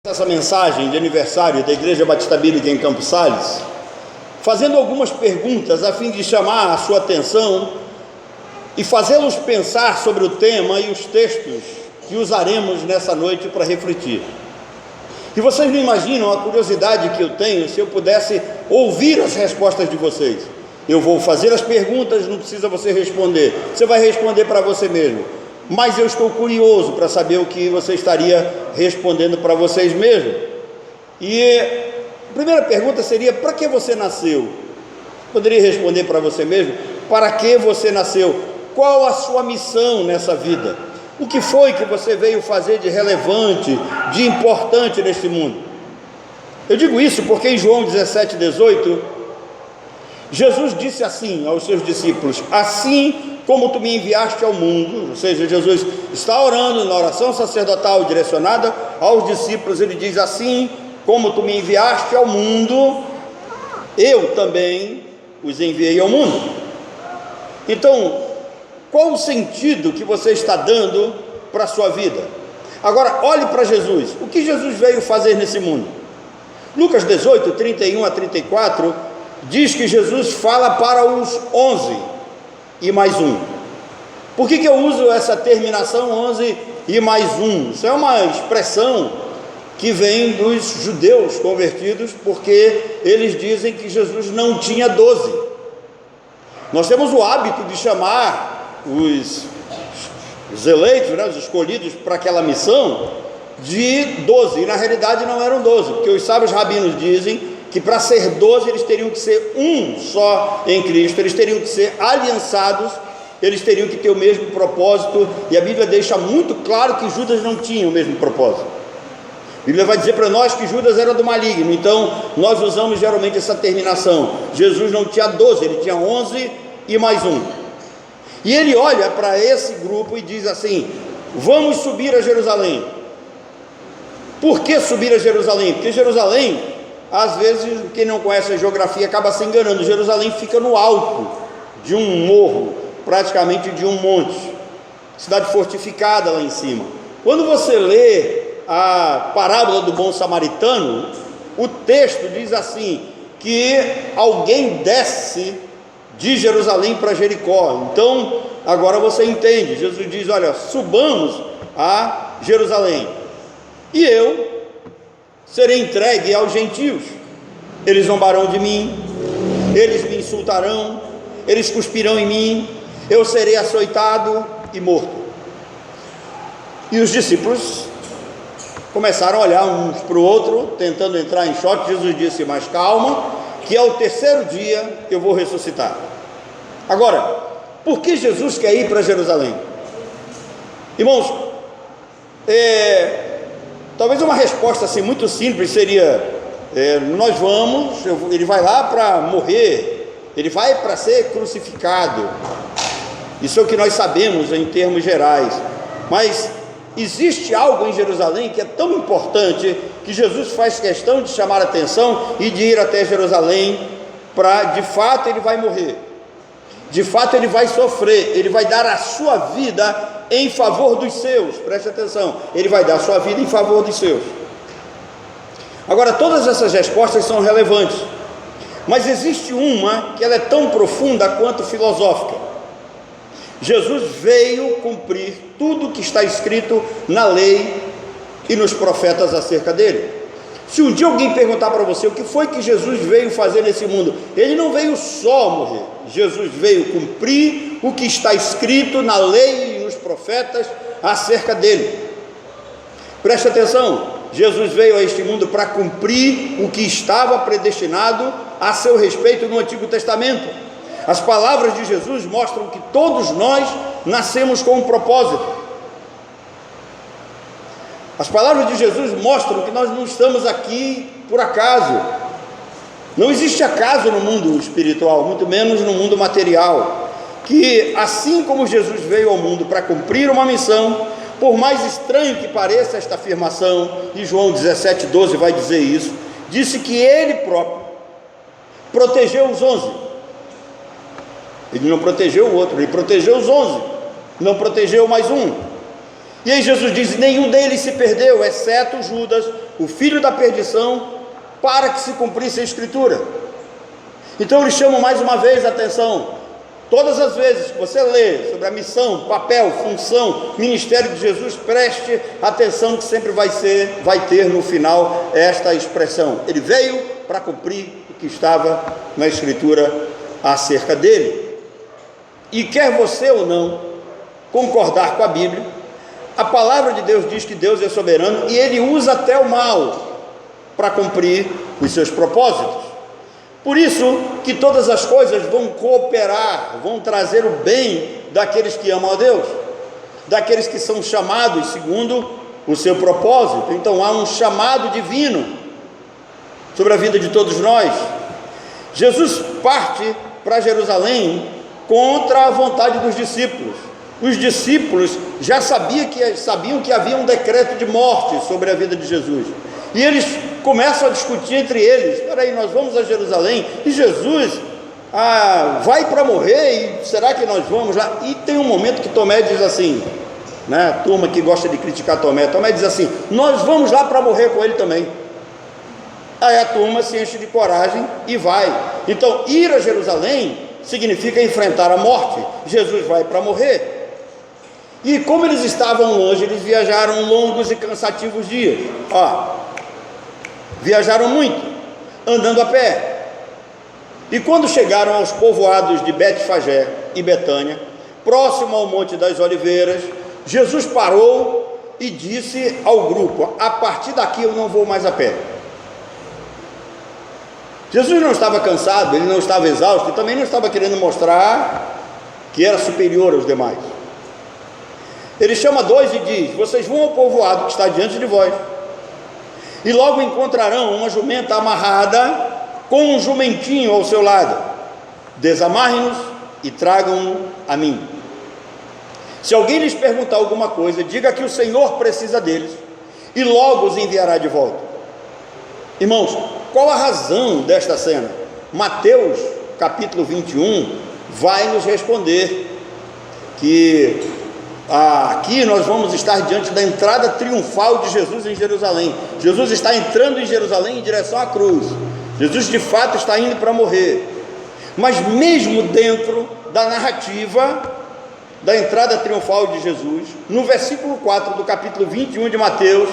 Essa mensagem de aniversário da Igreja Batista Bíblica em Campos Sales, fazendo algumas perguntas a fim de chamar a sua atenção e fazê-los pensar sobre o tema e os textos que usaremos nessa noite para refletir. E vocês não imaginam a curiosidade que eu tenho se eu pudesse ouvir as respostas de vocês. Eu vou fazer as perguntas, não precisa você responder, você vai responder para você mesmo. Mas eu estou curioso para saber o que você estaria respondendo para vocês mesmos. E a primeira pergunta seria: para que você nasceu? Poderia responder para você mesmo: para que você nasceu? Qual a sua missão nessa vida? O que foi que você veio fazer de relevante, de importante neste mundo? Eu digo isso porque em João 17:18, Jesus disse assim aos seus discípulos: assim como tu me enviaste ao mundo. Ou seja, Jesus está orando na oração sacerdotal direcionada aos discípulos. Ele diz: assim como tu me enviaste ao mundo, eu também os enviei ao mundo. Então, qual o sentido que você está dando para a sua vida? Agora, olhe para Jesus. O que Jesus veio fazer nesse mundo? Lucas 18, 31 a 34, diz que Jesus fala para os 11 e mais um. Por que eu uso essa terminação 11 e mais um? Isso é uma expressão que vem dos judeus convertidos, porque eles dizem que Jesus não tinha 12. Nós temos o hábito de chamar os eleitos, né, os escolhidos para aquela missão, de 12, e na realidade não eram 12, porque os sábios rabinos dizem que para ser 12 eles teriam que ser um só em Cristo, eles teriam que ser aliançados, eles teriam que ter o mesmo propósito, e a Bíblia deixa muito claro que Judas não tinha o mesmo propósito. A Bíblia vai dizer para nós que Judas era do maligno, então nós usamos geralmente essa terminação. Jesus não tinha 12, ele tinha 11 e mais um. E ele olha para esse grupo e diz assim: vamos subir a Jerusalém. Por que subir a Jerusalém? Porque Jerusalém, às vezes, quem não conhece a geografia acaba se enganando. Jerusalém fica no alto de um morro, praticamente de um monte, cidade fortificada lá em cima. Quando você lê a parábola do bom samaritano, o texto diz assim, que alguém desce de Jerusalém para Jericó. Então, agora você entende. Jesus diz: olha, subamos a Jerusalém, e eu serei entregue aos gentios. Eles zombarão de mim, eles me insultarão, eles cuspirão em mim, eu serei açoitado e morto. E os discípulos começaram a olhar uns para o outro, tentando entrar em choque. Jesus disse: mas calma, que ao terceiro dia eu vou ressuscitar. Agora, por que Jesus quer ir para Jerusalém? Irmãos, talvez uma resposta assim muito simples seria: nós vamos, ele vai lá para morrer, ele vai para ser crucificado. Isso é o que nós sabemos em termos gerais. Mas existe algo em Jerusalém que é tão importante que Jesus faz questão de chamar a atenção e de ir até Jerusalém para, de fato, ele vai morrer, de fato ele vai sofrer, ele vai dar a sua vida em favor dos seus. Preste atenção, ele vai dar a sua vida em favor dos seus. Agora, todas essas respostas são relevantes, mas existe uma que ela é tão profunda quanto filosófica. Jesus veio cumprir tudo que está escrito na lei e nos profetas acerca dele. Se um dia alguém perguntar para você o que foi que Jesus veio fazer nesse mundo, ele não veio só morrer. Jesus veio cumprir o que está escrito na lei e nos profetas acerca dele. Preste atenção, Jesus veio a este mundo para cumprir o que estava predestinado a seu respeito no Antigo Testamento. As palavras de Jesus mostram que todos nós nascemos com um propósito. As palavras de Jesus mostram que nós não estamos aqui por acaso. Não existe acaso no mundo espiritual, muito menos no mundo material. Que assim como Jesus veio ao mundo para cumprir uma missão, por mais estranho que pareça esta afirmação, e João 17:12 vai dizer isso, disse que ele próprio protegeu os 11. Ele não protegeu o outro, ele protegeu os 11, não protegeu mais um. E aí Jesus diz: nenhum deles se perdeu, exceto Judas, o filho da perdição, para que se cumprisse a Escritura. Então eles chamam mais uma vez a atenção. Todas as vezes que você lê sobre a missão, papel, função, ministério de Jesus, preste atenção que sempre vai ter no final esta expressão: ele veio para cumprir o que estava na Escritura acerca dele. E quer você ou não concordar com a Bíblia, a palavra de Deus diz que Deus é soberano e ele usa até o mal para cumprir os seus propósitos. Por isso que todas as coisas vão cooperar, vão trazer o bem daqueles que amam a Deus, daqueles que são chamados segundo o seu propósito. Então há um chamado divino sobre a vida de todos nós. Jesus parte para Jerusalém contra a vontade dos discípulos. Os discípulos já sabiam que havia um decreto de morte sobre a vida de Jesus. E eles começam a discutir entre eles: espera aí, nós vamos a Jerusalém e Jesus vai para morrer, e será que nós vamos lá? E tem um momento que Tomé diz assim, né, a turma que gosta de criticar Tomé diz assim: nós vamos lá para morrer com ele também. Aí a turma se enche de coragem e vai. Então ir a Jerusalém significa enfrentar a morte. Jesus vai para morrer. E como eles estavam longe, eles viajaram longos e cansativos dias. Viajaram muito, andando a pé. E quando chegaram aos povoados de Betfagé e Betânia, próximo ao Monte das Oliveiras, Jesus parou e disse ao grupo: a partir daqui eu não vou mais a pé. Jesus não estava cansado, ele não estava exausto, e também não estava querendo mostrar que era superior aos demais. Ele chama dois e diz: vocês vão ao povoado que está diante de vós, e logo encontrarão uma jumenta amarrada com um jumentinho ao seu lado. Desamarrem-nos e tragam-no a mim. Se alguém lhes perguntar alguma coisa, diga que o Senhor precisa deles e logo os enviará de volta. Irmãos, qual a razão desta cena? Mateus capítulo 21 vai nos responder que aqui nós vamos estar diante da entrada triunfal de Jesus em Jerusalém. Jesus está entrando em Jerusalém em direção à cruz. Jesus de fato está indo para morrer. Mas mesmo dentro da narrativa da entrada triunfal de Jesus, no versículo 4 do capítulo 21 de Mateus,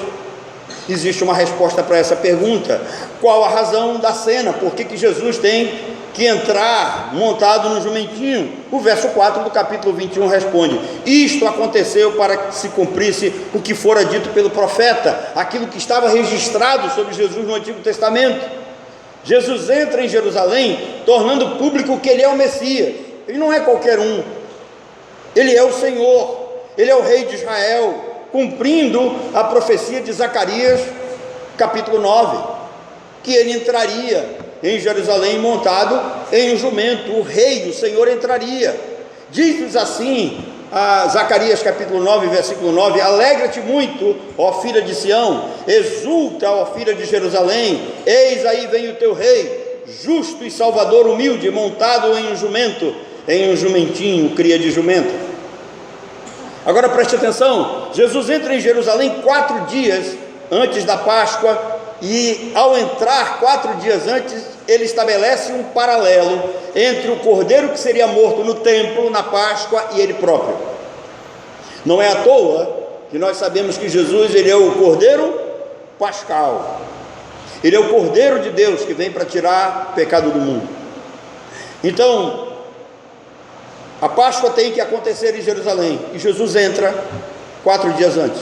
existe uma resposta para essa pergunta: qual a razão da cena? Por que Jesus tem que entrar montado no jumentinho? O verso 4 do capítulo 21 responde: isto aconteceu para que se cumprisse o que fora dito pelo profeta, aquilo que estava registrado sobre Jesus no Antigo Testamento. Jesus entra em Jerusalém tornando público que ele é o Messias. Ele não é qualquer um, ele é o Senhor, ele é o Rei de Israel, cumprindo a profecia de Zacarias capítulo 9, que ele entraria em Jerusalém montado em um jumento. O rei, o Senhor, entraria. Diz-nos assim Zacarias capítulo 9, versículo 9: alegra-te muito, ó filha de Sião, exulta, ó filha de Jerusalém, eis aí vem o teu rei, justo e salvador, humilde, montado em um jumento, em um jumentinho, cria de jumento. Agora preste atenção: Jesus entra em Jerusalém 4 dias antes da Páscoa, e ao entrar 4 dias antes, ele estabelece um paralelo entre o cordeiro que seria morto no templo, na Páscoa, e ele próprio. Não é à toa que nós sabemos que Jesus, ele é o cordeiro pascal, ele é o cordeiro de Deus que vem para tirar o pecado do mundo. Então a Páscoa tem que acontecer em Jerusalém, e Jesus entra 4 dias antes,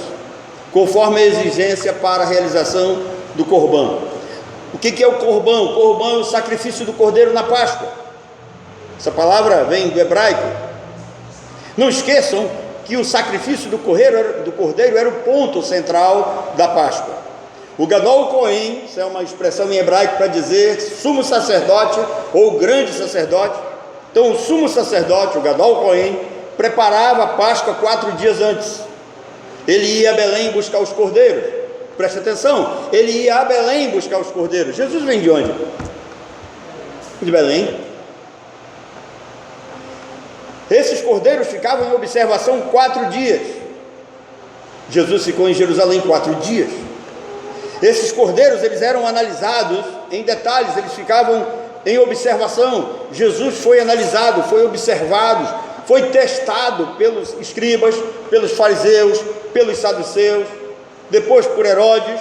conforme a exigência para a realização do corbã. O que é o corbã? O corbã é o sacrifício do cordeiro na Páscoa. Essa palavra vem do hebraico. Não esqueçam que o sacrifício do cordeiro era o ponto central da Páscoa. O Gadol Cohen, isso é uma expressão em hebraico para dizer sumo sacerdote ou grande sacerdote. Então o sumo sacerdote, o Gadol Cohen, preparava a Páscoa 4 dias antes. Ele ia a Belém buscar os cordeiros. Preste atenção, ele ia a Belém buscar os cordeiros. Jesus vem de onde? De Belém. Esses cordeiros ficavam em observação 4 dias. Jesus ficou em Jerusalém 4 dias. Esses cordeiros, eles eram analisados em detalhes, eles ficavam em observação. Jesus foi analisado, foi observado, foi testado pelos escribas, pelos fariseus, pelos saduceus, depois por Herodes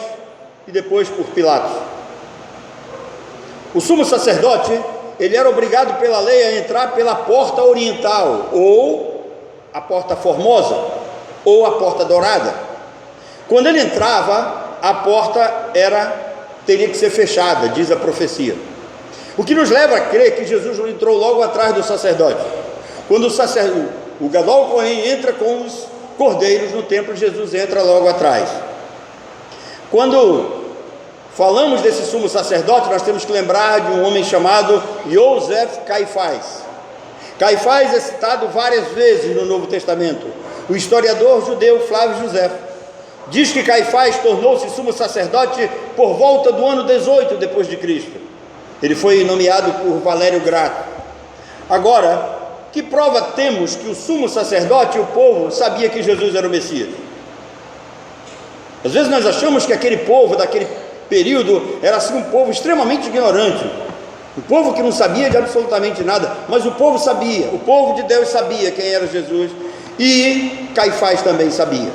e depois por Pilatos. O sumo sacerdote, ele era obrigado pela lei a entrar pela porta oriental, ou a porta formosa, ou a porta dourada. Quando ele entrava, a porta teria que ser fechada, diz a profecia. O que nos leva a crer que Jesus não entrou logo atrás do sacerdote. Quando o Gadol Cohen entra com os cordeiros no templo, Jesus entra logo atrás. Quando falamos desse sumo sacerdote, nós temos que lembrar de um homem chamado Yosef Caifás. Caifás é citado várias vezes no Novo Testamento. O historiador judeu Flávio José diz que Caifás tornou-se sumo sacerdote por volta do ano 18 depois de Cristo. Ele foi nomeado por Valério Grato. Agora, que prova temos que o sumo sacerdote e o povo sabia que Jesus era o Messias? Às vezes nós achamos que aquele povo daquele período era assim um povo extremamente ignorante, um povo que não sabia de absolutamente nada, mas o povo sabia, o povo de Deus sabia quem era Jesus, e Caifás também sabia.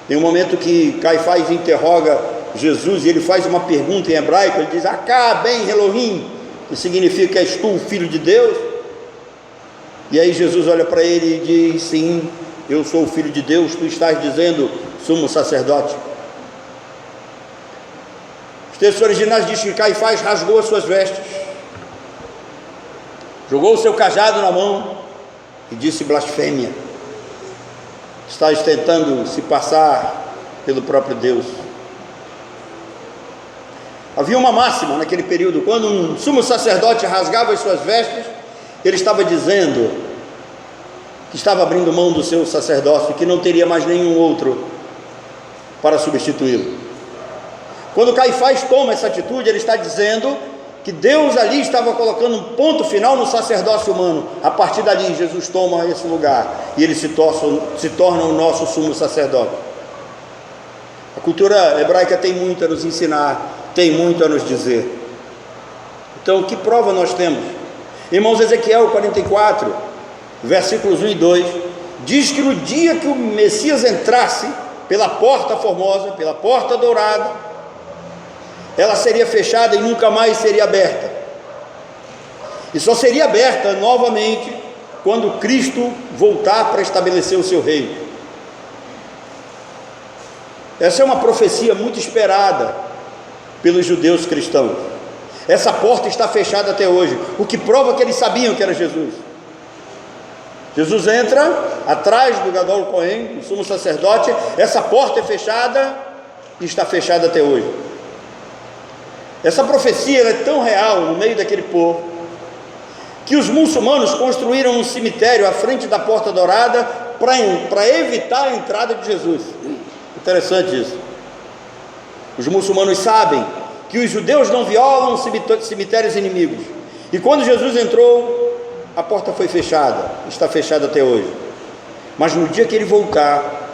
Tem um momento que Caifás interroga Jesus e ele faz uma pergunta em hebraico, ele diz: Acá ben Elohim, que significa: és tu o filho de Deus? E aí Jesus olha para ele e diz: sim, eu sou o filho de Deus, tu estás dizendo, sumo sacerdote. Os textos originais dizem que Caifás rasgou as suas vestes, jogou o seu cajado na mão e disse: blasfêmia, estás tentando se passar pelo próprio Deus. Havia uma máxima naquele período: quando um sumo sacerdote rasgava as suas vestes, ele estava dizendo que estava abrindo mão do seu sacerdócio, que não teria mais nenhum outro para substituí-lo. Quando Caifás toma essa atitude, ele está dizendo que Deus ali estava colocando um ponto final no sacerdócio humano. A partir dali, Jesus toma esse lugar e ele se torna o nosso sumo sacerdote. A cultura hebraica tem muito a nos ensinar, tem muito a nos dizer. Então, que prova nós temos? Irmãos, Ezequiel 44, versículos 1 e 2, diz que no dia que o Messias entrasse pela porta formosa, pela porta dourada, ela seria fechada e nunca mais seria aberta. E só seria aberta novamente quando Cristo voltar para estabelecer o seu reino. Essa é uma profecia muito esperada pelos judeus cristãos. Essa porta está fechada até hoje, o que prova que eles sabiam que era Jesus. Jesus entra atrás do Gadol Cohen, o sumo sacerdote. Essa porta é fechada e está fechada até hoje. Essa profecia é tão real no meio daquele povo que os muçulmanos construíram um cemitério à frente da porta dourada para evitar a entrada de Jesus. Interessante isso. Os muçulmanos sabem que os judeus não violam cemitérios inimigos, e quando Jesus entrou, a porta foi fechada, está fechada até hoje. Mas no dia que ele voltar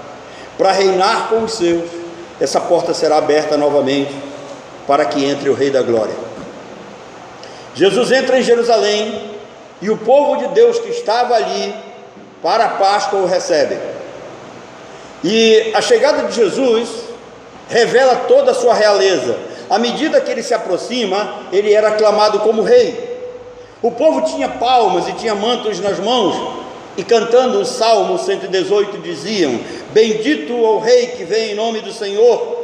para reinar com os seus, essa porta será aberta novamente para que entre o Rei da Glória. Jesus entra em Jerusalém e o povo de Deus que estava ali para a Páscoa o recebe. E a chegada de Jesus revela toda a sua realeza. À medida que ele se aproxima, ele era aclamado como rei. O povo tinha palmas e tinha mantos nas mãos, e cantando o Salmo 118 diziam: bendito o rei que vem em nome do Senhor.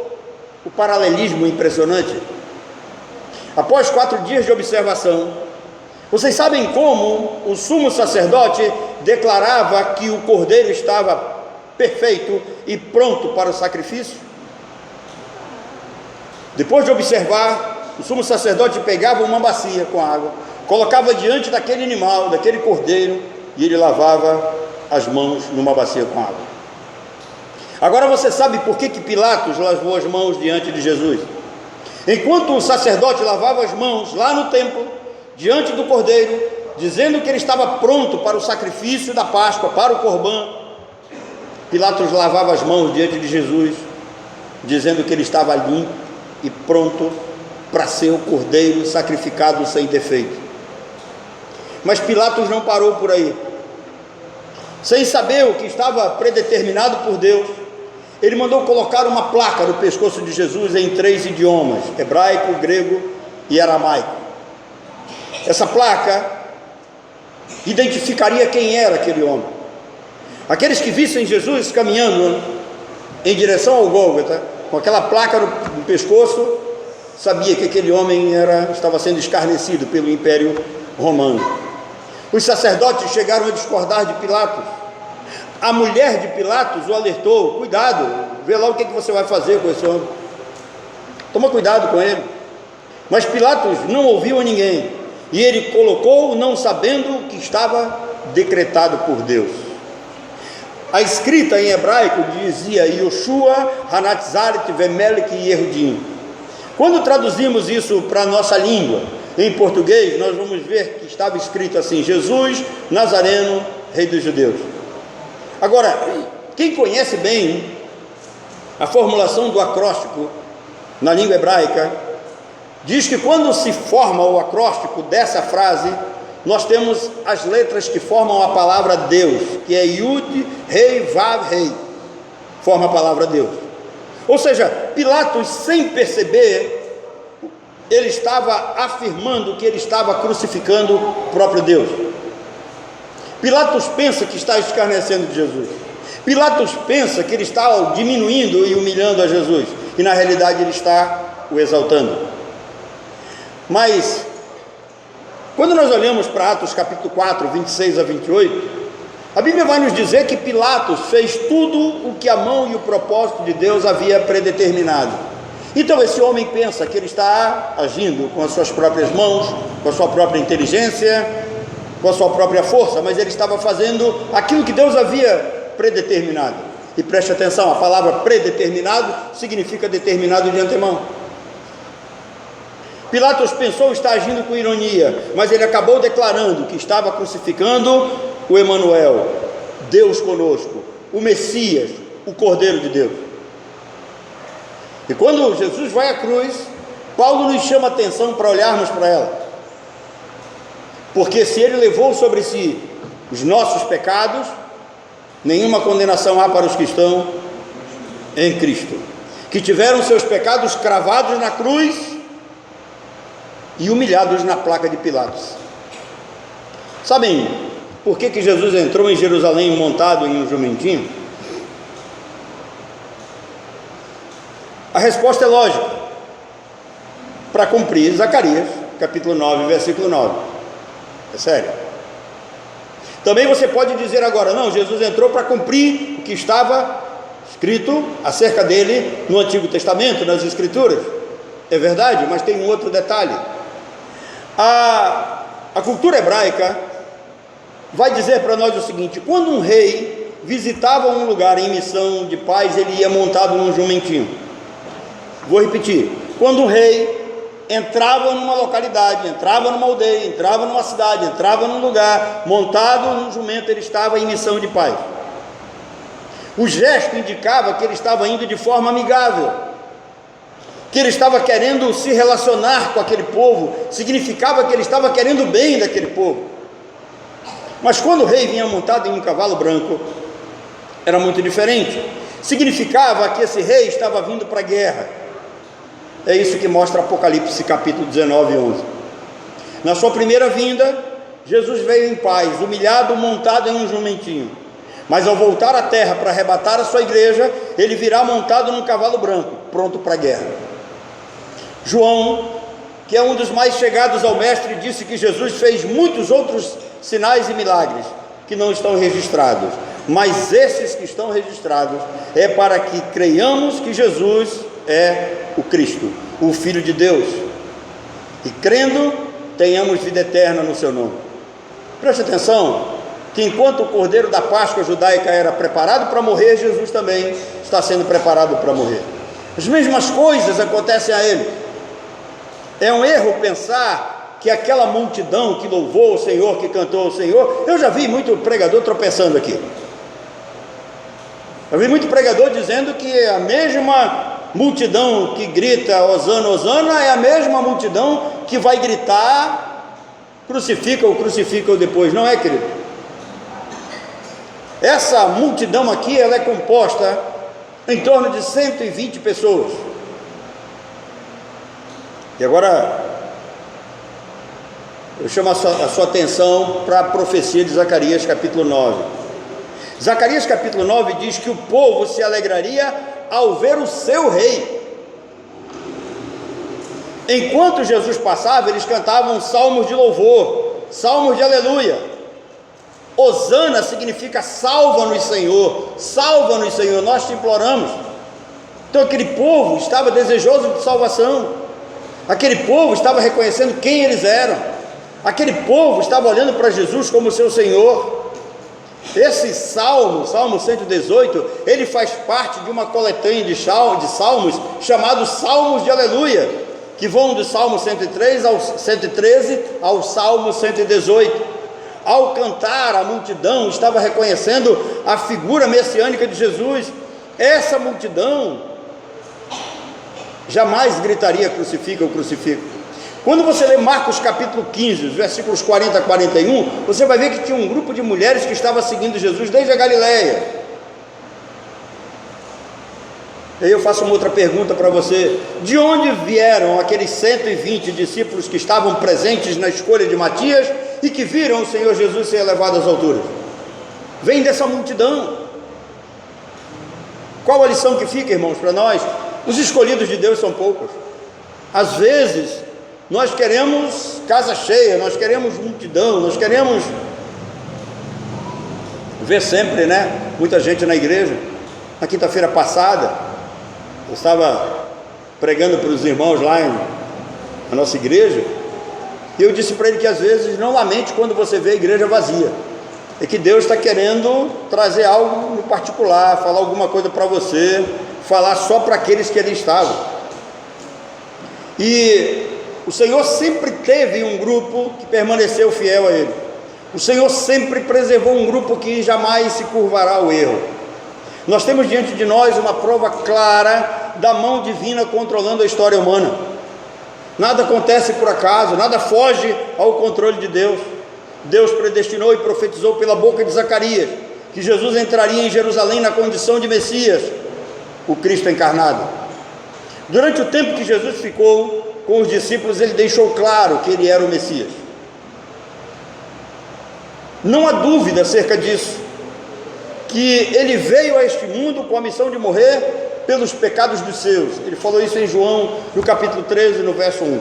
O paralelismo impressionante. Após 4 dias de observação, vocês sabem como o sumo sacerdote declarava que o cordeiro estava perfeito e pronto para o sacrifício? Depois de observar, o sumo sacerdote pegava uma bacia com água, colocava diante daquele animal, daquele cordeiro, e ele lavava as mãos numa bacia com água. Agora você sabe por que Pilatos lavou as mãos diante de Jesus? Enquanto o sacerdote lavava as mãos lá no templo, diante do cordeiro, dizendo que ele estava pronto para o sacrifício da Páscoa, para o Corbã, Pilatos lavava as mãos diante de Jesus, dizendo que ele estava limpo e pronto para ser o cordeiro sacrificado sem defeito. Mas Pilatos não parou por aí. Sem saber o que estava predeterminado por Deus, ele mandou colocar uma placa no pescoço de Jesus em 3 idiomas: hebraico, grego e aramaico. Essa placa identificaria quem era aquele homem. Aqueles que vissem Jesus caminhando em direção ao Gólgota, com aquela placa no pescoço, sabia que aquele homem estava sendo escarnecido pelo Império Romano. Os sacerdotes chegaram a discordar de Pilatos. A mulher de Pilatos o alertou: cuidado, vê lá o que você vai fazer com esse homem, toma cuidado com ele. Mas Pilatos não ouviu a ninguém, e ele colocou, não sabendo o que estava decretado por Deus. A escrita em hebraico dizia Yoshua, Hanatzaret, Vemelech e Yehudim. Quando traduzimos isso para a nossa língua, em português, nós vamos ver que estava escrito assim: Jesus Nazareno, Rei dos Judeus. Agora, quem conhece bem a formulação do acróstico na língua hebraica, diz que quando se forma o acróstico dessa frase, nós temos as letras que formam a palavra Deus, que é Yud, Rei, Vav, Rei, forma a palavra Deus. Ou seja, Pilatos, sem perceber, ele estava afirmando que ele estava crucificando o próprio Deus. Pilatos pensa que está escarnecendo de Jesus. Pilatos pensa que ele está diminuindo e humilhando a Jesus, e na realidade ele está o exaltando. Mas quando nós olhamos para Atos capítulo 4, 26 a 28, a Bíblia vai nos dizer que Pilatos fez tudo o que a mão e o propósito de Deus havia predeterminado. Então esse homem pensa que ele está agindo com as suas próprias mãos, com a sua própria inteligência, com a sua própria força, mas ele estava fazendo aquilo que Deus havia predeterminado. E preste atenção, a palavra predeterminado significa determinado de antemão. Pilatos pensou estar agindo com ironia, mas ele acabou declarando que estava crucificando o Emanuel, Deus conosco, o Messias, o Cordeiro de Deus. E quando Jesus vai à cruz, Paulo nos chama a atenção para olharmos para ela, porque se ele levou sobre si os nossos pecados, nenhuma condenação há para os que estão em Cristo, que tiveram seus pecados cravados na cruz e humilhados na placa de Pilatos. Sabem por que Jesus entrou em Jerusalém montado em um jumentinho? A resposta é lógica: para cumprir Zacarias capítulo 9, versículo 9. É sério. Também você pode dizer agora: não, Jesus entrou para cumprir o que estava escrito acerca dele no Antigo Testamento, nas Escrituras. É verdade, mas tem um outro detalhe. A cultura hebraica vai dizer para nós o seguinte: quando um rei visitava um lugar em missão de paz, ele ia montado num jumentinho. Vou repetir: quando um rei entrava numa localidade, entrava numa aldeia, entrava numa cidade, entrava num lugar, montado num jumento, ele estava em missão de paz. O gesto indicava que ele estava indo de forma amigável, que ele estava querendo se relacionar com aquele povo, significava que ele estava querendo o bem daquele povo. Mas quando o rei vinha montado em um cavalo branco, era muito diferente. Significava que esse rei estava vindo para a guerra. É isso que mostra Apocalipse capítulo 19 e 11. Na sua primeira vinda, Jesus veio em paz, humilhado, montado em um jumentinho. Mas ao voltar à terra para arrebatar a sua igreja, ele virá montado num cavalo branco, pronto para a guerra. João, que é um dos mais chegados ao mestre, disse que Jesus fez muitos outros sinais e milagres que não estão registrados, mas esses que estão registrados é para que creiamos que Jesus é o Cristo, o Filho de Deus, e crendo tenhamos vida eterna no seu nome. Preste atenção que enquanto o Cordeiro da Páscoa judaica era preparado para morrer, Jesus também está sendo preparado para morrer. As mesmas coisas acontecem a ele. É um erro pensar que aquela multidão que louvou o Senhor, que cantou o Senhor, eu já vi muito pregador tropeçando aqui. Eu vi muito pregador dizendo que a mesma multidão que grita Hosana, Hosana, é a mesma multidão que vai gritar crucifica-o, crucifica-o depois. Não é, querido? Essa multidão aqui, ela é composta em torno de 120 pessoas. E agora eu chamo a sua atenção para a profecia de Zacarias capítulo 9. Zacarias capítulo 9 diz que o povo se alegraria ao ver o seu rei. Enquanto Jesus passava, eles cantavam salmos de louvor, salmos de aleluia. Hosana significa salva-nos, Senhor, salva-nos, Senhor, nós te imploramos. Então aquele povo estava desejoso de salvação, aquele povo estava reconhecendo quem eles eram, aquele povo estava olhando para Jesus como seu Senhor. Esse salmo, Salmo 118, ele faz parte de uma coletânea de salmos chamados Salmos de Aleluia, que vão do Salmo 113 ao Salmo 118. Ao cantar, a multidão estava reconhecendo a figura messiânica de Jesus. Essa multidão jamais gritaria crucifica ou crucifica. Quando você lê Marcos capítulo 15, os versículos 40 a 41, você vai ver que tinha um grupo de mulheres que estava seguindo Jesus desde a Galileia. Aí eu faço uma outra pergunta para você: de onde vieram aqueles 120 discípulos que estavam presentes na escolha de Matias e que viram o Senhor Jesus ser elevado às alturas? Vem dessa multidão. Qual a lição que fica, irmãos, para nós? Os escolhidos de Deus são poucos. Às vezes nós queremos casa cheia, nós queremos multidão, nós queremos ver sempre, muita gente na igreja. Na quinta-feira passada, eu estava pregando para os irmãos lá na nossa igreja, e eu disse para ele que às vezes não lamente quando você vê a igreja vazia, é que Deus está querendo trazer algo no particular, falar alguma coisa para você, falar só para aqueles que ali estavam. E o Senhor sempre teve um grupo que permaneceu fiel a Ele. O Senhor sempre preservou um grupo que jamais se curvará ao erro. Nós temos diante de nós uma prova clara da mão divina controlando a história humana. Nada acontece por acaso, nada foge ao controle de Deus. Deus predestinou e profetizou pela boca de Zacarias que Jesus entraria em Jerusalém na condição de Messias, o Cristo encarnado. Durante o tempo que Jesus ficou com os discípulos, ele deixou claro que ele era o Messias. Não há dúvida acerca disso, que ele veio a este mundo com a missão de morrer pelos pecados dos seus. Ele falou isso em João, no capítulo 13, no verso 1.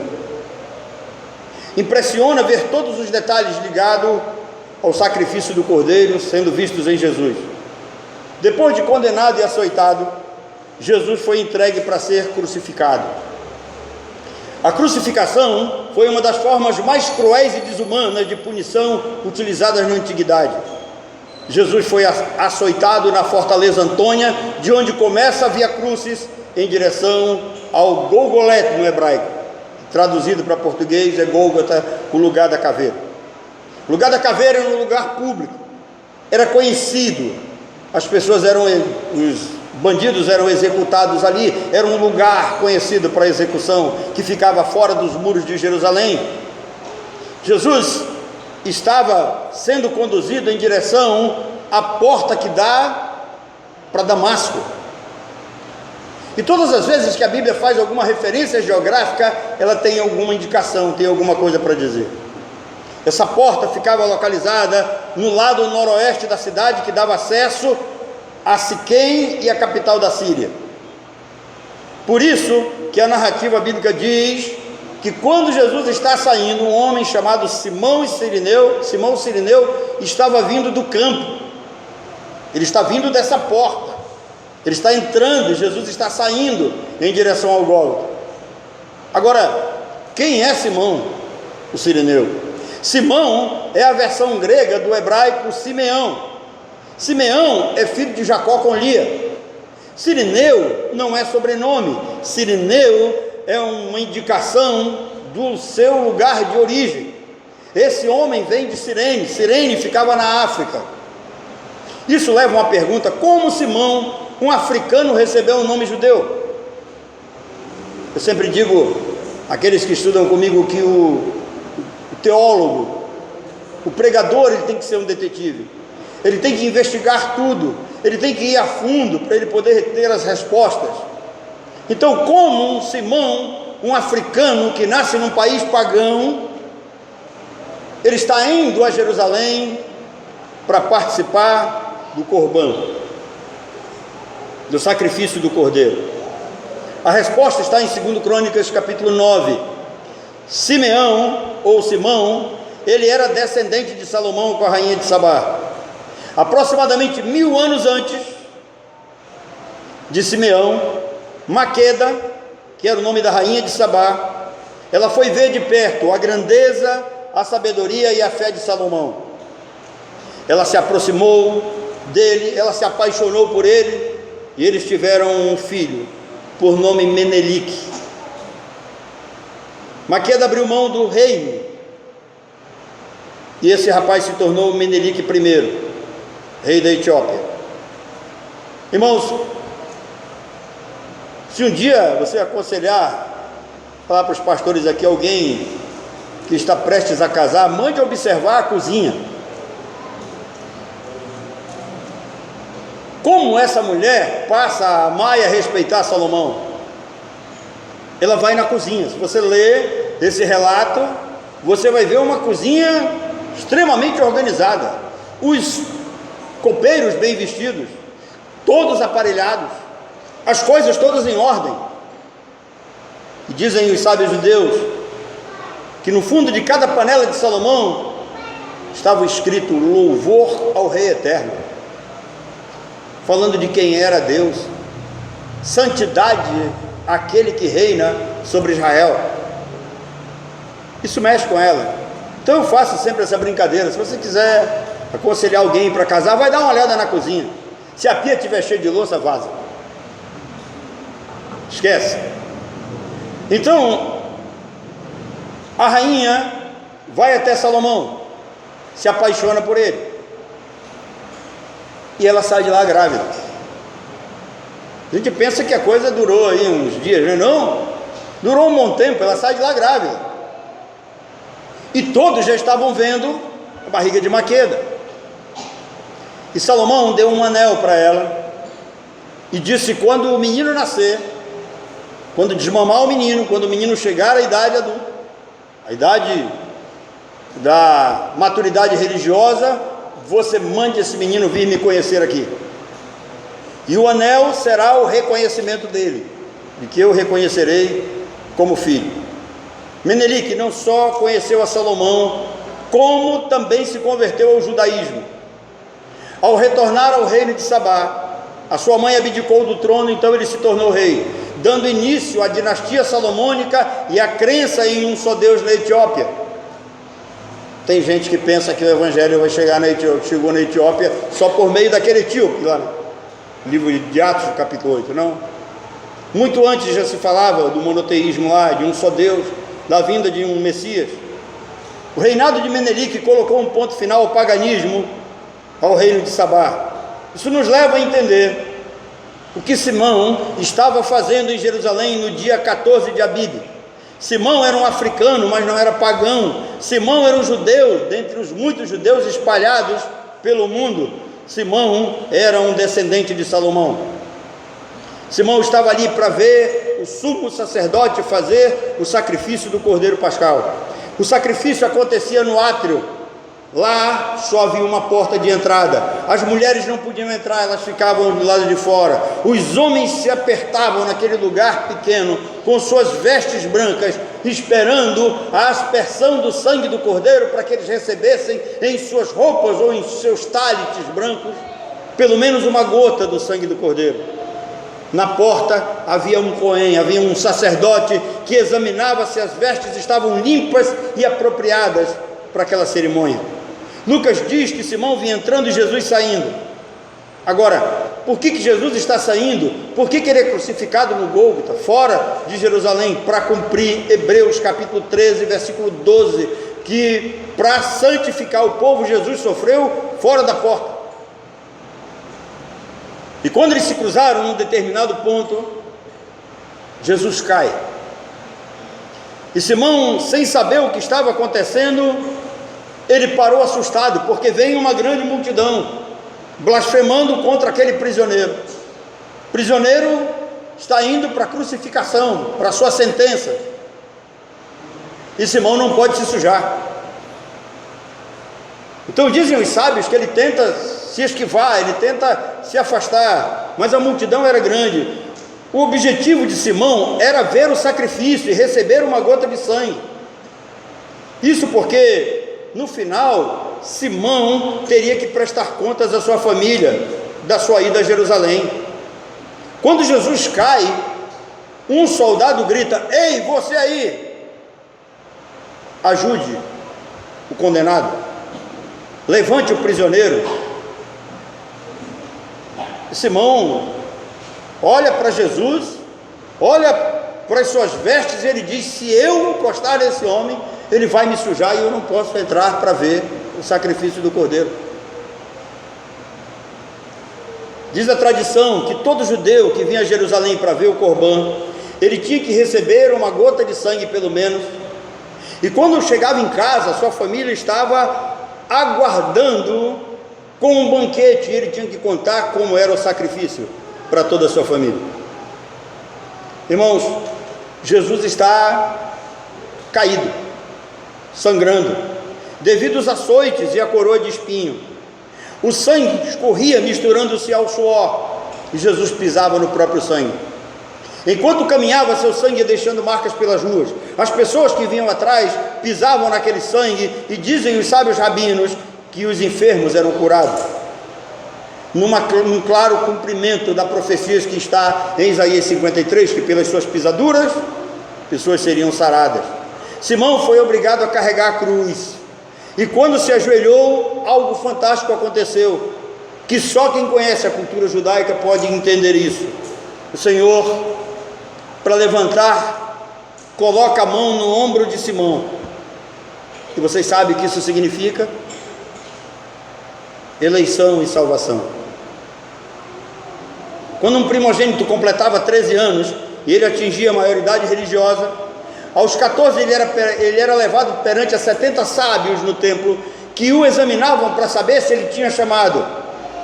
Impressiona ver todos os detalhes ligados ao sacrifício do Cordeiro sendo vistos em Jesus. Depois de condenado e açoitado, Jesus foi entregue para ser crucificado. A crucificação foi uma das formas mais cruéis e desumanas de punição utilizadas na antiguidade. Jesus foi açoitado na fortaleza Antônia, de onde começa a Via Crucis em direção ao Golgolete no hebraico. Traduzido para português é Gólgota, o lugar da caveira. O lugar da caveira era um lugar público, era conhecido, as pessoas os bandidos eram executados ali, era um lugar conhecido para execução, que ficava fora dos muros de Jerusalém. Jesus estava sendo conduzido em direção à porta que dá para Damasco. E todas as vezes que a Bíblia faz alguma referência geográfica, ela tem alguma indicação, tem alguma coisa para dizer. Essa porta ficava localizada no lado noroeste da cidade, que dava acesso a Siquém e a capital da Síria. Por isso que a narrativa bíblica diz que quando Jesus está saindo, um homem chamado Simão Cirineu estava vindo do campo. Ele está vindo dessa porta, ele está entrando, Jesus está saindo em direção ao Gólgota. Agora, quem é Simão o Cirineu? Simão é a versão grega do hebraico Simeão. Simeão é filho de Jacó com Lia. Cirineu não é sobrenome, Cirineu é uma indicação do seu lugar de origem. Esse homem vem de Cirene, Cirene ficava na África. Isso leva a uma pergunta: como Simão um africano recebeu um nome judeu? Eu sempre digo, aqueles que estudam comigo, que o teólogo, o pregador, ele tem que ser um detetive, ele tem que investigar tudo, ele tem que ir a fundo para ele poder ter as respostas. Então, como um Simão, um africano que nasce num país pagão, ele está indo a Jerusalém para participar do Corbã, do sacrifício do Cordeiro? A resposta está em 2 Crônicas capítulo 9. Simeão, ou Simão, ele era descendente de Salomão com a rainha de Sabá. Aproximadamente 1000 anos antes de Simeão, Maqueda, que era o nome da rainha de Sabá, ela foi ver de perto a grandeza, a sabedoria e a fé de Salomão. Ela se aproximou dele, ela se apaixonou por ele, e eles tiveram um filho, por nome Menelique. Maqueda abriu mão do reino, e esse rapaz se tornou Menelique I, rei da Etiópia. Irmãos, se um dia você aconselhar, falar para os pastores aqui, alguém que está prestes a casar, mande observar a cozinha. Como essa mulher passa a amar e a respeitar Salomão? Ela vai na cozinha. Se você ler esse relato, você vai ver uma cozinha extremamente organizada, os copeiros bem vestidos, todos aparelhados, as coisas todas em ordem. E dizem os sábios judeus que no fundo de cada panela de Salomão estava escrito louvor ao Rei Eterno, falando de quem era Deus, santidade àquele que reina sobre Israel. Isso mexe com ela. Então eu faço sempre essa brincadeira. Se você quiser aconselhar alguém para casar, vai dar uma olhada na cozinha. Se a pia estiver cheia de louça, vaza, esquece. Então a rainha vai até Salomão, se apaixona por ele, e ela sai de lá grávida. A gente pensa que a coisa durou aí uns dias, né? Não, durou um bom tempo. Ela sai de lá grávida, e todos já estavam vendo a barriga de Maqueda. E Salomão deu um anel para ela e disse: quando o menino nascer, quando desmamar o menino, quando o menino chegar à idade adulta, a idade da maturidade religiosa, você mande esse menino vir me conhecer aqui, e o anel será o reconhecimento dele, de que eu reconhecerei como filho. Menelique não só conheceu a Salomão, como também se converteu ao judaísmo. Ao retornar ao reino de Sabá, a sua mãe abdicou do trono, então ele se tornou rei, dando início à dinastia salomônica e à crença em um só Deus na Etiópia. Tem gente que pensa que o evangelho vai chegar na Etiópia, chegou na Etiópia só por meio daquele etíope lá no livro de Atos, capítulo 8, não. Muito antes já se falava do monoteísmo lá, de um só Deus, da vinda de um Messias. O reinado de Menelique colocou um ponto final ao paganismo, ao reino de Sabá. Isso nos leva a entender o que Simão estava fazendo em Jerusalém no dia 14 de Abibe. Simão era um africano, mas não era pagão. Simão era um judeu, dentre os muitos judeus espalhados pelo mundo. Simão era um descendente de Salomão. Simão estava ali para ver o sumo sacerdote fazer o sacrifício do Cordeiro Pascal. O sacrifício acontecia no átrio. Lá só havia uma porta de entrada. As mulheres não podiam entrar, elas ficavam do lado de fora. Os homens se apertavam naquele lugar pequeno, com suas vestes brancas, esperando a aspersão do sangue do Cordeiro, para que eles recebessem em suas roupas ou em seus talites brancos pelo menos uma gota do sangue do Cordeiro. Na porta havia um cohen, havia um sacerdote que examinava se as vestes estavam limpas e apropriadas para aquela cerimônia. Lucas diz que Simão vinha entrando e Jesus saindo. Agora, por que Jesus está saindo? Por que ele é crucificado no Gólgota, fora de Jerusalém? Para cumprir Hebreus capítulo 13, versículo 12, que para santificar o povo, Jesus sofreu fora da porta. E quando eles se cruzaram num determinado ponto, Jesus cai. E Simão, sem saber o que estava acontecendo, ele parou assustado, porque vem uma grande multidão blasfemando contra aquele prisioneiro. O prisioneiro está indo para a crucificação, para a sua sentença, e Simão não pode se sujar. Então dizem os sábios que ele tenta se esquivar, ele tenta se afastar, mas a multidão era grande. O objetivo de Simão era ver o sacrifício e receber uma gota de sangue. Isso porque, no final, Simão teria que prestar contas à sua família, da sua ida a Jerusalém. Quando Jesus cai, um soldado grita: ei, você aí, ajude o condenado, levante o prisioneiro. E Simão olha para Jesus, olha para as suas vestes e ele diz: se eu encostar nesse homem, ele vai me sujar e eu não posso entrar para ver o sacrifício do cordeiro. Diz a tradição que todo judeu que vinha a Jerusalém para ver o corbã, ele tinha que receber uma gota de sangue pelo menos, e quando chegava em casa, sua família estava aguardando com um banquete, e ele tinha que contar como era o sacrifício para toda a sua família. Irmãos, Jesus está caído, sangrando, devido aos açoites e a coroa de espinho. O sangue escorria misturando-se ao suor, e Jesus pisava no próprio sangue. Enquanto caminhava, seu sangue ia deixando marcas pelas ruas. As pessoas que vinham atrás pisavam naquele sangue, e dizem os sábios rabinos que os enfermos eram curados, num claro cumprimento da profecia que está em Isaías 53, que pelas suas pisaduras, pessoas seriam saradas. Simão foi obrigado a carregar a cruz, e quando se ajoelhou, algo fantástico aconteceu, que só quem conhece a cultura judaica pode entender isso. O Senhor, para levantar, coloca a mão no ombro de Simão, e vocês sabem o que isso significa? Eleição e salvação. Quando um primogênito completava 13 anos e ele atingia a maioridade religiosa, aos 14 ele era levado perante a 70 sábios no templo, que o examinavam para saber se ele tinha chamado,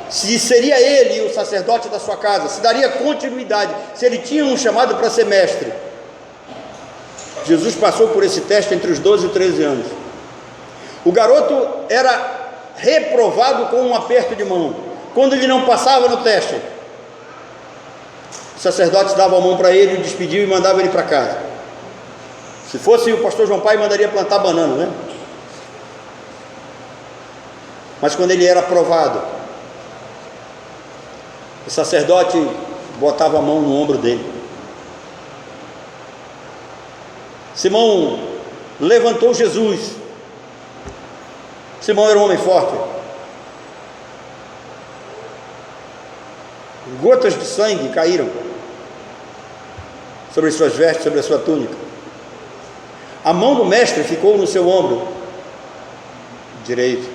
se seria ele o sacerdote da sua casa, se daria continuidade, se ele tinha um chamado para ser mestre. Jesus passou por esse teste entre os 12 e 13 anos. O garoto era reprovado com um aperto de mão. Quando ele não passava no teste, os sacerdotes davam a mão para ele, o despediam e mandavam ele para casa. Se fosse o pastor João Pai, mandaria plantar banana, né? Mas quando ele era aprovado, o sacerdote botava a mão no ombro dele. Simão levantou Jesus. Simão era um homem forte. Gotas de sangue caíram sobre as suas vestes, sobre a sua túnica. A mão do mestre ficou no seu ombro direito.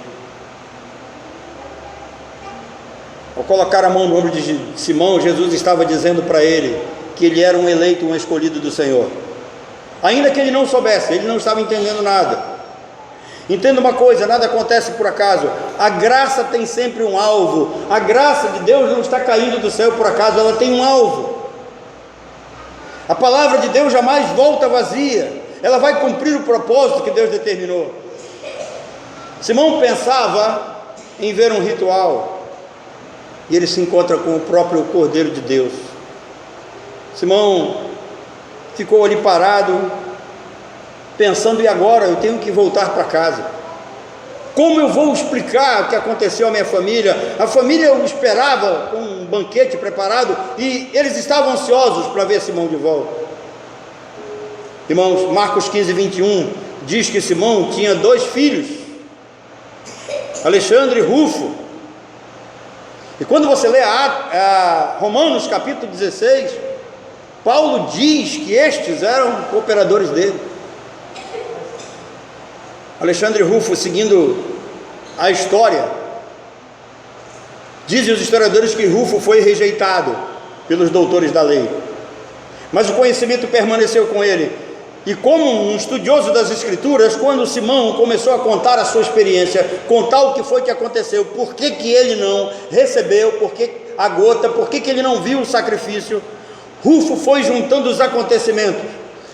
Ao colocar a mão no ombro de Simão, Jesus estava dizendo para ele que ele era um eleito, um escolhido do Senhor. Ainda que ele não soubesse, ele não estava entendendo nada. Entenda uma coisa, nada acontece por acaso. A graça tem sempre um alvo. A graça de Deus não está caindo do céu por acaso, ela tem um alvo. A palavra de Deus jamais volta vazia, ela vai cumprir o propósito que Deus determinou. Simão pensava em ver um ritual, e ele se encontra com o próprio Cordeiro de Deus. Simão ficou ali parado, pensando: e agora? Eu tenho que voltar para casa. Como eu vou explicar o que aconteceu à minha família? A família o esperava com um banquete preparado, e eles estavam ansiosos para ver Simão de volta. Irmãos, Marcos 15, 21 diz que Simão tinha 2 filhos, Alexandre e Rufo. E quando você lê Romanos capítulo 16, Paulo diz que estes eram cooperadores dele. Alexandre e Rufo, seguindo a história, Dizem os historiadores que Rufo foi rejeitado pelos doutores da lei, mas o conhecimento permaneceu com ele. E como um estudioso das Escrituras, quando Simão começou a contar a sua experiência, contar o que foi que aconteceu, por que ele não recebeu, por que a gota, por que ele não viu o sacrifício, Rufo foi juntando os acontecimentos,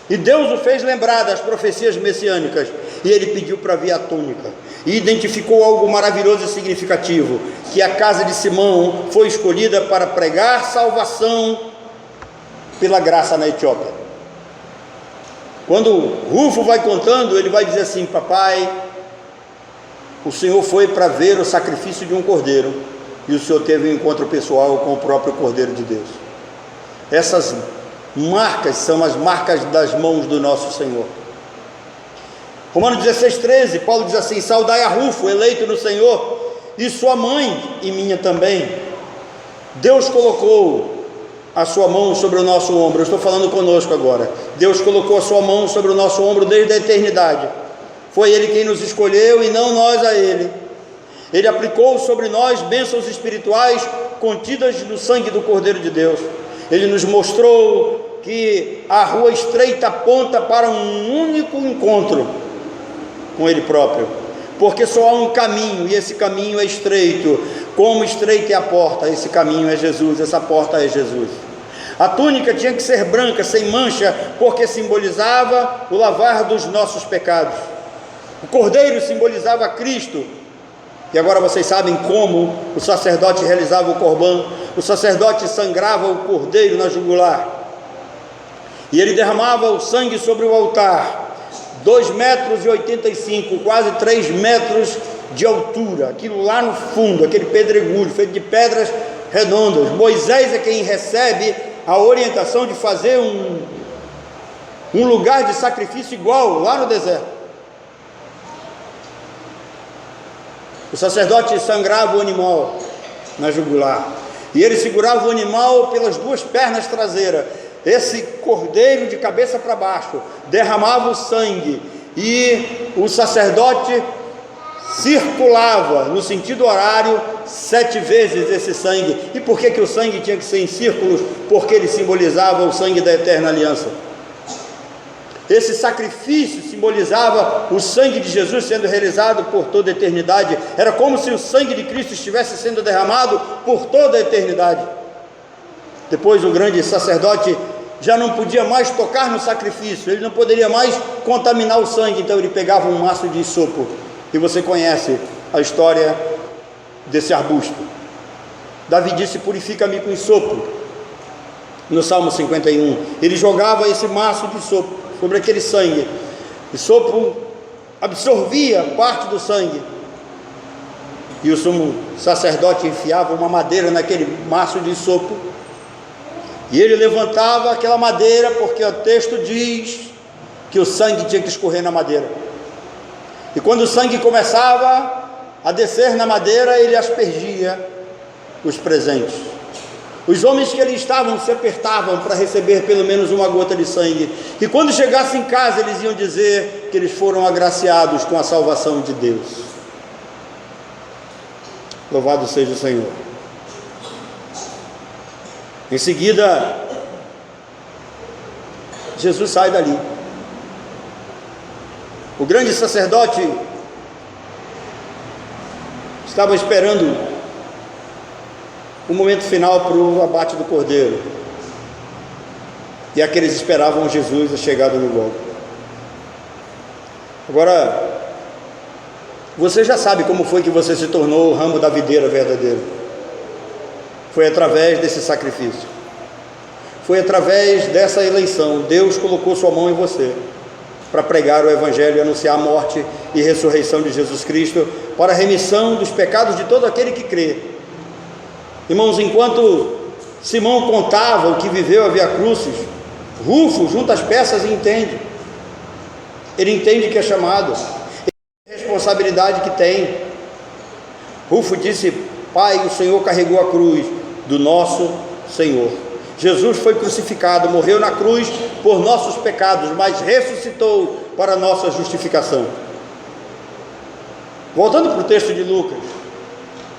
e Deus o fez lembrar das profecias messiânicas, e ele pediu para ver a túnica, e identificou algo maravilhoso e significativo, que a casa de Simão foi escolhida para pregar salvação pela graça na Etiópia. Quando Rufo vai contando, ele vai dizer assim: papai, o senhor foi para ver o sacrifício de um cordeiro, e o senhor teve um encontro pessoal com o próprio Cordeiro de Deus. Essas marcas são as marcas das mãos do nosso Senhor. Romanos 16:13, Paulo diz assim: saudai a Rufo, eleito no Senhor, e sua mãe e minha também. Deus colocou a sua mão sobre o nosso ombro. Eu estou falando conosco agora. Deus colocou a sua mão sobre o nosso ombro desde a eternidade. Foi Ele quem nos escolheu e não nós a Ele. Ele aplicou sobre nós bênçãos espirituais contidas no sangue do Cordeiro de Deus. Ele nos mostrou que a rua estreita aponta para um único encontro com Ele próprio, porque só há um caminho, e esse caminho é estreito. Como estreita é a porta, esse caminho é Jesus, essa porta é Jesus. A túnica tinha que ser branca, sem mancha, porque simbolizava o lavar dos nossos pecados. O cordeiro simbolizava Cristo. E agora vocês sabem como o sacerdote realizava o corbã. O sacerdote sangrava o cordeiro na jugular, e ele derramava o sangue sobre o altar, 2,85 metros, quase 3 metros de altura, aquilo lá no fundo, aquele pedregulho feito de pedras redondas. Moisés é quem recebe a orientação de fazer um lugar de sacrifício igual lá no deserto. O sacerdote sangrava o animal na jugular, e ele segurava o animal pelas duas pernas traseiras. Esse cordeiro de cabeça para baixo derramava o sangue, e o sacerdote circulava no sentido horário 7 vezes esse sangue. E por que o sangue tinha que ser em círculos? Porque ele simbolizava o sangue da eterna aliança. Esse sacrifício simbolizava o sangue de Jesus sendo realizado por toda a eternidade. Era como se o sangue de Cristo estivesse sendo derramado por toda a eternidade. Depois o grande sacerdote já não podia mais tocar no sacrifício, ele não poderia mais contaminar o sangue, então ele pegava um maço de isopo, e você conhece a história desse arbusto. Davi disse: purifica-me com isopo, no Salmo 51, ele jogava esse maço de isopo sobre aquele sangue, isopo absorvia parte do sangue, e o sumo sacerdote enfiava uma madeira naquele maço de isopo, e ele levantava aquela madeira, porque o texto diz que o sangue tinha que escorrer na madeira, e quando o sangue começava a descer na madeira, ele aspergia os presentes. Os homens que ali estavam se apertavam para receber pelo menos uma gota de sangue, e quando chegassem em casa eles iam dizer que eles foram agraciados com a salvação de Deus. Louvado seja o Senhor. Em seguida, Jesus sai dali. O grande sacerdote estava esperando o momento final para o abate do cordeiro, e aqueles esperavam Jesus a chegada do Gólgota. Agora, você já sabe como foi que você se tornou o ramo da videira verdadeiro. Foi através desse sacrifício, foi através dessa eleição. Deus colocou sua mão em você para pregar o Evangelho e anunciar a morte e ressurreição de Jesus Cristo para a remissão dos pecados de todo aquele que crê. Irmãos, enquanto Simão contava o que viveu a Via Crucis, Rufo junta as peças e entende. Ele entende que é chamado, a responsabilidade que tem. Rufo disse: Pai, o Senhor carregou a cruz do nosso Senhor. Jesus foi crucificado, morreu na cruz por nossos pecados, mas ressuscitou para a nossa justificação. Voltando para o texto de Lucas,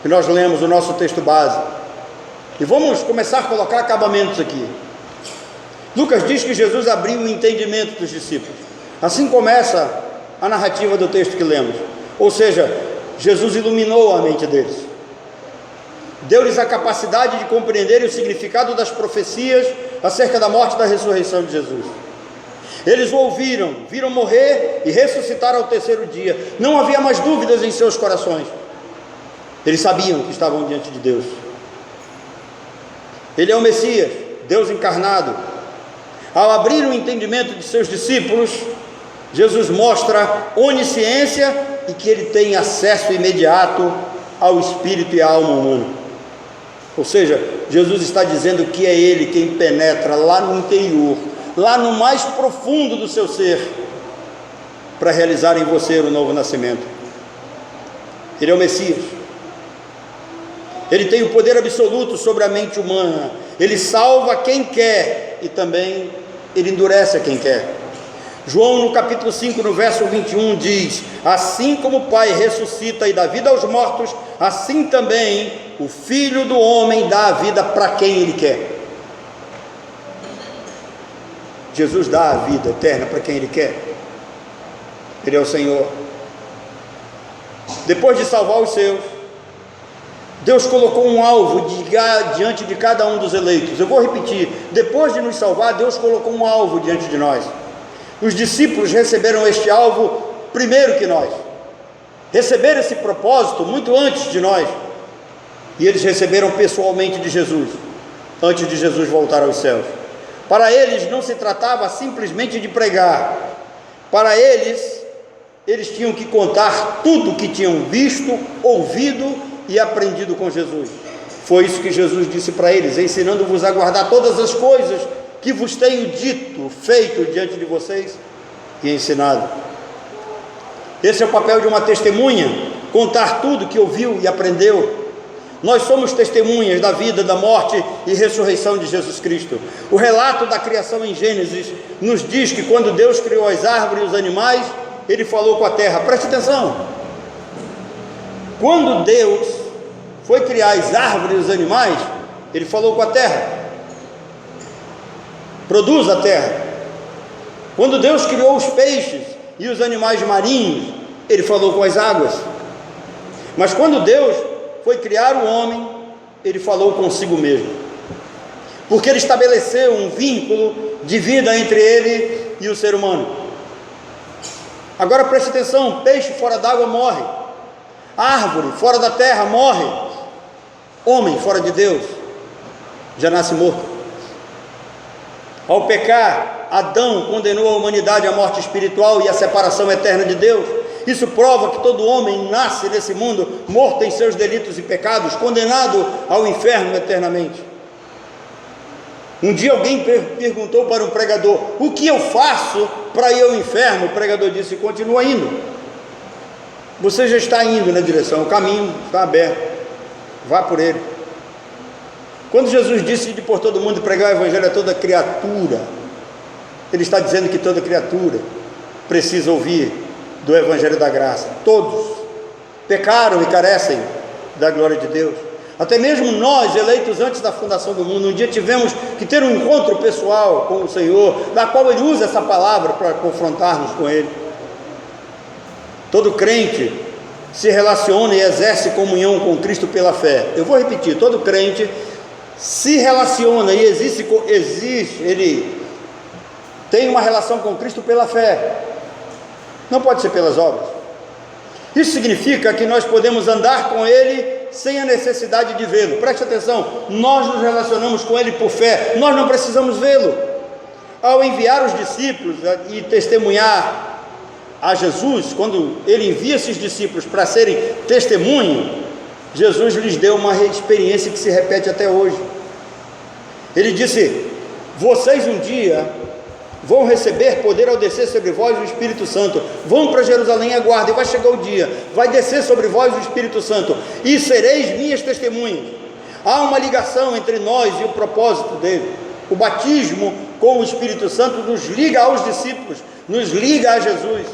que nós lemos o nosso texto base. E vamos começar a colocar acabamentos aqui. Lucas diz que Jesus abriu o entendimento dos discípulos. Assim começa a narrativa do texto que lemos. Ou seja, Jesus iluminou a mente deles, deu-lhes a capacidade de compreender o significado das profecias acerca da morte e da ressurreição de Jesus. Eles o ouviram, viram morrer e ressuscitar ao terceiro dia. Não havia mais dúvidas em seus corações. Eles sabiam que estavam diante de Deus. Ele é o Messias, Deus encarnado. Ao abrir o entendimento de seus discípulos, Jesus mostra onisciência e que ele tem acesso imediato ao espírito e à alma humana. Ou seja, Jesus está dizendo que é ele quem penetra lá no interior, lá no mais profundo do seu ser, para realizar em você o novo nascimento. Ele é o Messias. Ele tem o poder absoluto sobre a mente humana. Ele salva quem quer e também ele endurece a quem quer. João, no capítulo 5, no verso 21, diz: assim como o Pai ressuscita e dá vida aos mortos, assim também o Filho do Homem dá a vida para quem Ele quer. Jesus dá a vida eterna para quem Ele quer. Ele é o Senhor. Depois de salvar os seus, Deus colocou um alvo diante de cada um dos eleitos. Eu vou repetir: depois de nos salvar, Deus colocou um alvo diante de nós. Os discípulos receberam este alvo primeiro que nós, receberam esse propósito muito antes de nós, e eles receberam pessoalmente de Jesus, antes de Jesus voltar aos céus. Para eles não se tratava simplesmente de pregar. Para eles tinham que contar tudo o que tinham visto, ouvido e aprendido com Jesus. Foi isso que Jesus disse para eles: ensinando-vos a guardar todas as coisas que vos tenho dito, feito diante de vocês e ensinado. Esse é o papel de uma testemunha, contar tudo que ouviu e aprendeu. Nós somos testemunhas da vida, da morte e ressurreição de Jesus Cristo. O relato da criação em Gênesis nos diz que quando Deus criou as árvores e os animais, Ele falou com a terra. Preste atenção: quando Deus foi criar as árvores e os animais, Ele falou com a terra: produz a terra. Quando Deus criou os peixes e os animais marinhos, Ele falou com as águas. Mas quando Deus foi criar o homem, Ele falou consigo mesmo, porque Ele estabeleceu um vínculo de vida entre Ele e o ser humano. Agora preste atenção: peixe fora d'água morre, árvore fora da terra morre, homem fora de Deus já nasce morto. Ao pecar, Adão condenou a humanidade à morte espiritual e à separação eterna de Deus. Isso prova que todo homem nasce nesse mundo morto em seus delitos e pecados, condenado ao inferno eternamente. Um dia alguém perguntou para um pregador: o que eu faço para ir ao inferno? O pregador disse: continua indo. Você já está indo na direção, o caminho está aberto, vá por ele. Quando Jesus disse de por todo mundo pregar o evangelho a toda criatura, Ele está dizendo que toda criatura precisa ouvir do evangelho da graça. Todos pecaram e carecem da glória de Deus. Até mesmo nós, eleitos antes da fundação do mundo, um dia tivemos que ter um encontro pessoal com o Senhor, da qual Ele usa essa palavra para confrontar-nos com Ele. Todo crente se relaciona e exerce comunhão com Cristo pela fé. Eu vou repetir: todo crente se relaciona e existe, ele tem uma relação com Cristo pela fé, não pode ser pelas obras. Isso significa que nós podemos andar com Ele sem a necessidade de vê-lo. Preste atenção: nós nos relacionamos com Ele por fé, nós não precisamos vê-lo. Ao enviar os discípulos e testemunhar a Jesus, quando Ele envia esses discípulos para serem testemunho, Jesus lhes deu uma experiência que se repete até hoje. Ele disse: vocês um dia vão receber poder ao descer sobre vós o Espírito Santo. Vão para Jerusalém e aguardem, vai chegar o dia, vai descer sobre vós o Espírito Santo, e sereis minhas testemunhas. Há uma ligação entre nós e o propósito dele. O batismo com o Espírito Santo nos liga aos discípulos, nos liga a Jesus.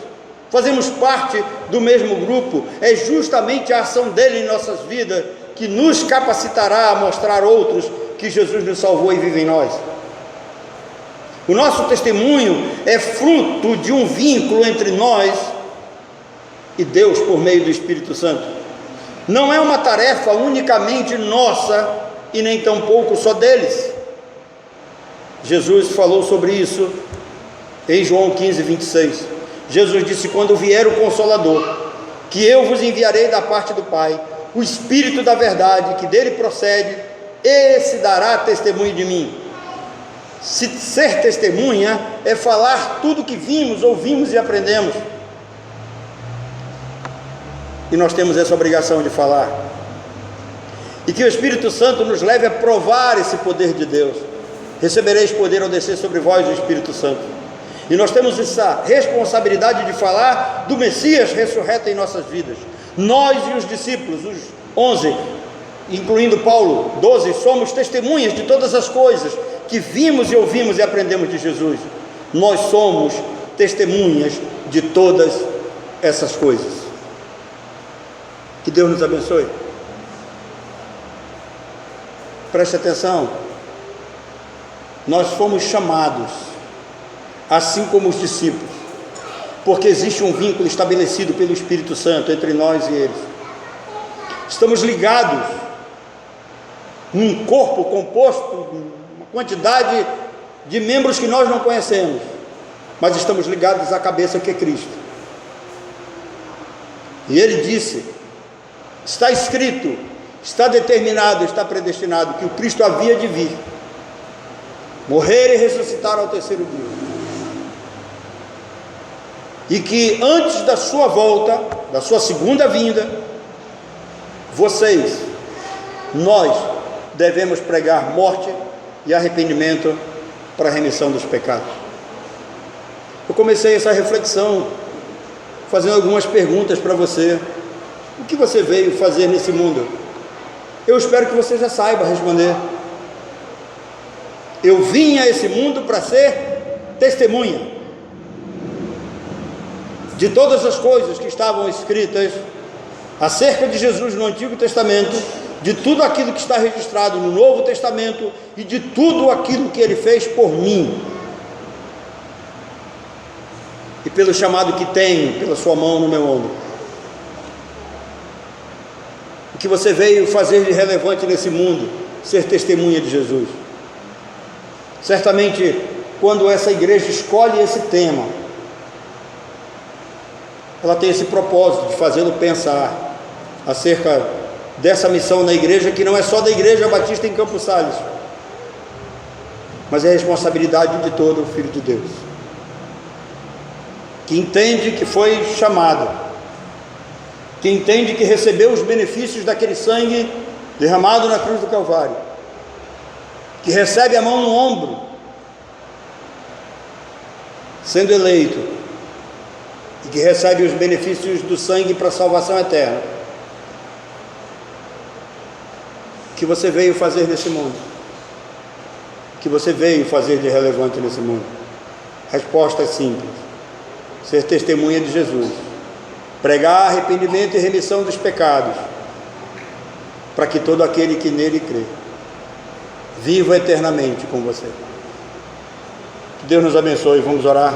fazemos parte do mesmo grupo. É justamente a ação dele em nossas vidas que nos capacitará a mostrar a outros que Jesus nos salvou e vive em nós. O nosso testemunho é fruto de um vínculo entre nós e Deus por meio do Espírito Santo. Não é uma tarefa unicamente nossa e nem tampouco só deles. Jesus falou sobre isso em João 15, 26. Jesus disse: quando vier o Consolador, que eu vos enviarei da parte do Pai, o Espírito da verdade, que dele procede, esse dará testemunho de mim. Ser testemunha é falar tudo que vimos, ouvimos e aprendemos. E nós temos essa obrigação de falar. E que o Espírito Santo nos leve a provar esse poder de Deus. Recebereis poder ao descer sobre vós o Espírito Santo. E nós temos essa responsabilidade de falar do Messias ressurreto em nossas vidas. Nós e os discípulos, os 11, incluindo Paulo, 12, somos testemunhas de todas as coisas que vimos e ouvimos e aprendemos de Jesus. Nós somos testemunhas de todas essas coisas. Que Deus nos abençoe. Preste atenção. Nós fomos chamados, assim como os discípulos, porque existe um vínculo estabelecido pelo Espírito Santo entre nós e eles. Estamos ligados num corpo composto de uma quantidade de membros que nós não conhecemos, mas estamos ligados à cabeça que é Cristo. E ele disse: está escrito, está determinado, está predestinado que o Cristo havia de vir, morrer e ressuscitar ao terceiro dia, e que antes da sua volta, da sua segunda vinda, nós devemos pregar morte e arrependimento para a remissão dos pecados. Eu comecei essa reflexão fazendo algumas perguntas para você. O que você veio fazer nesse mundo? Eu espero que você já saiba responder. Eu vim a esse mundo para ser testemunha de todas as coisas que estavam escritas acerca de Jesus no Antigo Testamento, de tudo aquilo que está registrado no Novo Testamento e de tudo aquilo que ele fez por mim e pelo chamado que tem pela sua mão no meu ombro. O que você veio fazer de relevante nesse mundo? Ser testemunha de Jesus. Certamente, quando essa igreja escolhe esse tema, ela tem esse propósito de fazê-lo pensar acerca dessa missão na igreja, que não é só da Igreja Batista em Campos Sales, mas é a responsabilidade de todo o Filho de Deus, que entende que foi chamado, que entende que recebeu os benefícios daquele sangue derramado na cruz do Calvário, que recebe a mão no ombro, sendo eleito, e que recebe os benefícios do sangue para a salvação eterna. O que você veio fazer nesse mundo? O que você veio fazer de relevante nesse mundo? Resposta é simples: ser testemunha de Jesus, pregar arrependimento e remissão dos pecados, para que todo aquele que nele crê viva eternamente com você. Que Deus nos abençoe. Vamos orar.